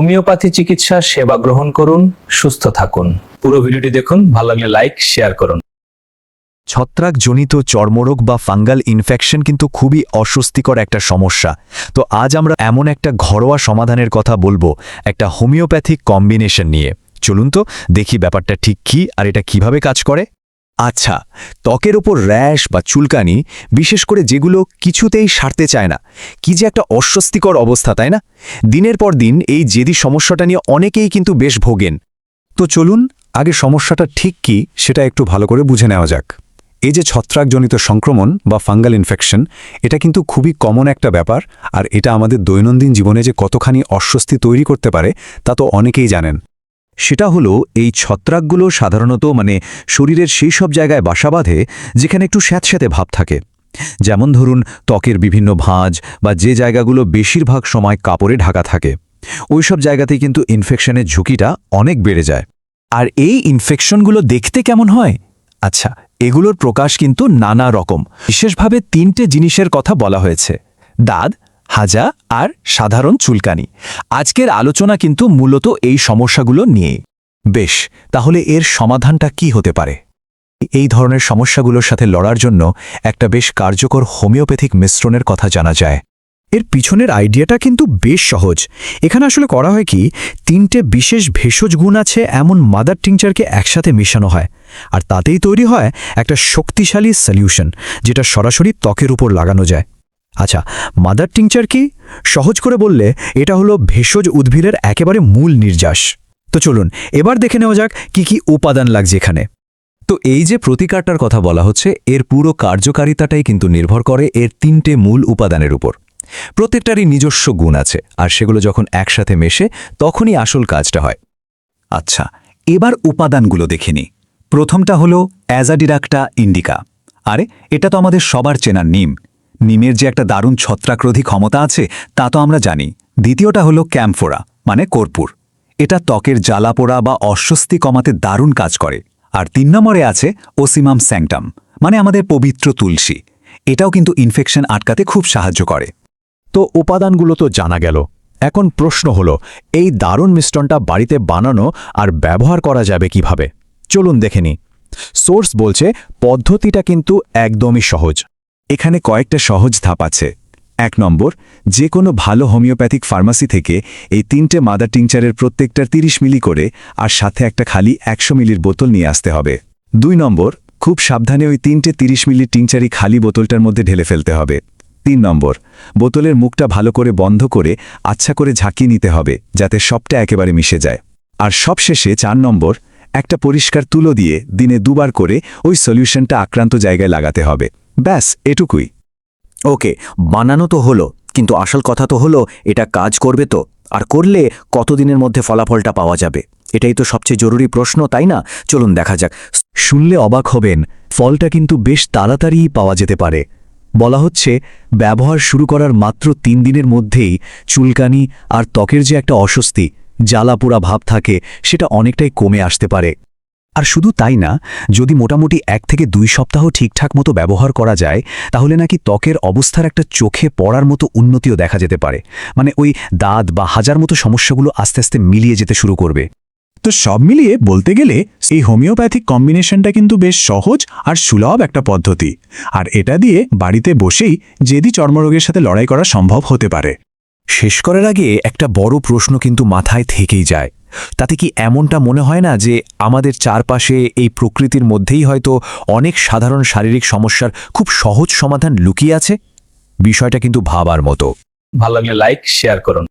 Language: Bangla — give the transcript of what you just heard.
হোমিওপ্যাথি চিকিৎসার সেবা গ্রহণ করুন, সুস্থ থাকুন। পুরো ভিডিওটি দেখুন, ভালো লাগলে লাইক শেয়ার করুন। ছত্রাকজনিত চর্মরোগ বা ফাঙ্গাল ইনফেকশন কিন্তু খুবই অস্বস্তিকর একটা সমস্যা। তো আজ আমরা এমন একটা ঘরোয়া সমাধানের কথা বলবো, একটা হোমিওপ্যাথিক কম্বিনেশন নিয়ে। চলুন তো দেখি ব্যাপারটা ঠিক কী আর এটা কিভাবে কাজ করে। আচ্ছা, ত্বকের ওপর র্যাশ বা চুলকানি, বিশেষ করে যেগুলো কিছুতেই সারতে চায় না, কি যে একটা অস্বস্তিকর অবস্থা, তাই না? দিনের পর দিন এই জেদি সমস্যাটা নিয়ে অনেকেই কিন্তু বেশ ভোগেন। তো চলুন আগে সমস্যাটা ঠিক কি সেটা একটু ভালো করে বুঝে নেওয়া যাক। এই যে ছত্রাকজনিত সংক্রমণ বা ফাঙ্গাল ইনফেকশন, এটা কিন্তু খুবই কমন একটা ব্যাপার, আর এটা আমাদের দৈনন্দিন জীবনে যে কতখানি অস্বস্তি তৈরি করতে পারে তা তো অনেকেই জানেন। সেটা হলো এই ছত্রাকগুলো সাধারণত শরীরের সেই সব জায়গায় বাসা বাঁধে যেখানে একটু স্যাঁতস্যাঁতে ভাব থাকে। যেমন ধরুন ত্বকের বিভিন্ন ভাঁজ বা যে জায়গাগুলো বেশিরভাগ সময় কাপড়ে ঢাকা থাকে, ওই সব জায়গাতেই কিন্তু ইনফেকশনের ঝুঁকিটা অনেক বেড়ে যায়। আর এই ইনফেকশনগুলো দেখতে কেমন হয়? আচ্ছা, এগুলোর প্রকাশ কিন্তু নানা রকম। বিশেষভাবে 3টে জিনিসের কথা বলা হয়েছে: দাঁত, হাজা আর সাধারণ চুলকানি। আজকের আলোচনা কিন্তু মূলত এই সমস্যাগুলো নিয়ে। বেশ, তাহলে এর সমাধানটা কি হতে পারে? এই ধরনের সমস্যাগুলোর সাথে লড়ার জন্য একটা বেশ কার্যকর হোমিওপ্যাথিক মিশ্রণের কথা জানা যায়। এর পিছনের আইডিয়াটা কিন্তু বেশ সহজ। এখানে আসলে করা হয় কি, 3টে বিশেষ ভেষজ গুণ আছে এমন মাদার টিংচারকে একসাথে মেশানো হয়, আর তাতেই তৈরি হয় একটা শক্তিশালী সলিউশন, যেটা সরাসরি ত্বকের উপর লাগানো যায়। আচ্ছা, মাদার টিংচার কি? সহজ করে বললে এটা হলো ভেষজ উদ্ভিদের একেবারে মূল নির্যাস। তো চলুন এবার দেখে নেওয়া যাক কি কি উপাদান লাগছে এখানে। তো এই যে প্রতিকারটার কথা বলা হচ্ছে, এর পুরো কার্যকারিতাটাই কিন্তু নির্ভর করে এর 3টে মূল উপাদানের উপর। প্রত্যেকটারই নিজস্ব গুণ আছে, আর সেগুলো যখন একসাথে মেশে তখনই আসল কাজটা হয়। আচ্ছা, এবার উপাদানগুলো দেখে নিই। প্রথমটা হলো অ্যাজাডিরাক্টা ইন্ডিকা। আরে, এটা তো আমাদের সবার চেনার নিম। নিমের যে একটা দারুণ ছত্রাকরোধী ক্ষমতা আছে তা তো আমরা জানি। দ্বিতীয়টা হলো ক্যাম্ফোরা কর্পূর। এটা ত্বকের জ্বালাপোড়া বা অস্বস্তি কমাতে দারুণ কাজ করে। আর 3 নম্বরে আছে ওসিমাম স্যাংটাম, আমাদের পবিত্র তুলসী। এটাও কিন্তু ইনফেকশন আটকাতে খুব সাহায্য করে। তো উপাদানগুলো তো জানা গেল। এখন প্রশ্ন হলো, এই দারুণ মিশ্রণটা বাড়িতে বানানো আর ব্যবহার করা যাবে কিভাবে? চলুন দেখে নিই। সোর্স বলছে পদ্ধতিটা কিন্তু একদমই সহজ। এখানে কয়েকটা সহজ ধাপ আছে। 1 নম্বর, যে কোনো ভালো হোমিওপ্যাথিক ফার্মাসি থেকে এই 3টে মাদার টিংচারের প্রত্যেকটার 30 মিলি করে আর সাথে একটা খালি 100 মিলির বোতল নিয়ে আসতে হবে। 2 নম্বর, খুব সাবধানে ওই 3টে 30 মিলির টিংচারই খালি বোতলটার মধ্যে ঢেলে ফেলতে হবে। 3 নম্বর, বোতলের মুখটা ভালো করে বন্ধ করে আচ্ছা করে ঝাঁকিয়ে নিতে হবে যাতে সবটা একেবারে মিশে যায়। আর সবশেষে 4 নম্বর, একটা পরিষ্কার তুলো দিয়ে দিনে 2 বার করে ওই সলিউশনটা আক্রান্ত জায়গায় লাগাতে হবে। ব্যাস, এটুকুই। ওকে, বানানো তো হলো, কিন্তু আসল কথা তো হলো এটা কাজ করবে তো? আর করলে কতদিনের মধ্যে ফলাফলটা পাওয়া যাবে? এটাই তো সবচেয়ে জরুরি প্রশ্ন, তাই না? চলুন দেখা যাক। শুনলে অবাক হবেন, ফলটা কিন্তু বেশ তাড়াতাড়িই পাওয়া যেতে পারে। বলা হচ্ছে ব্যবহার শুরু করার মাত্র 3 দিনের মধ্যেই চুলকানি আর ত্বকের যে একটা অস্বস্তি, জ্বালাপোড়া ভাব থাকে, সেটা অনেকটাই কমে আসতে পারে। আর শুধু তাই না, যদি মোটামুটি 1 থেকে 2 সপ্তাহ ঠিকঠাক মতো ব্যবহার করা যায়, তাহলে নাকি ত্বকের অবস্থার একটা চোখে পড়ার মতো উন্নতিও দেখা যেতে পারে। ওই দাঁত বা হাজার মতো সমস্যাগুলো আস্তে আস্তে মিলিয়ে যেতে শুরু করবে। তো সব মিলিয়ে বলতে গেলে এই হোমিওপ্যাথিক কম্বিনেশনটা কিন্তু বেশ সহজ আর সুলভ একটা পদ্ধতি, আর এটা দিয়ে বাড়িতে বসেই জেদি চর্মরোগের সাথে লড়াই করা সম্ভব হতে পারে। শেষ করার আগে একটা বড় প্রশ্ন কিন্তু মাথায় থেকেই যায়। তাতে কি এমনটা মনে হয় না যে আমাদের চারপাশে এই প্রকৃতির মধ্যেই হয়তো অনেক সাধারণ শারীরিক সমস্যার খুব সহজ সমাধান লুকিয়ে আছে? বিষয়টা কিন্তু ভাবার মতো। ভালো লাগলে লাইক শেয়ার করুন।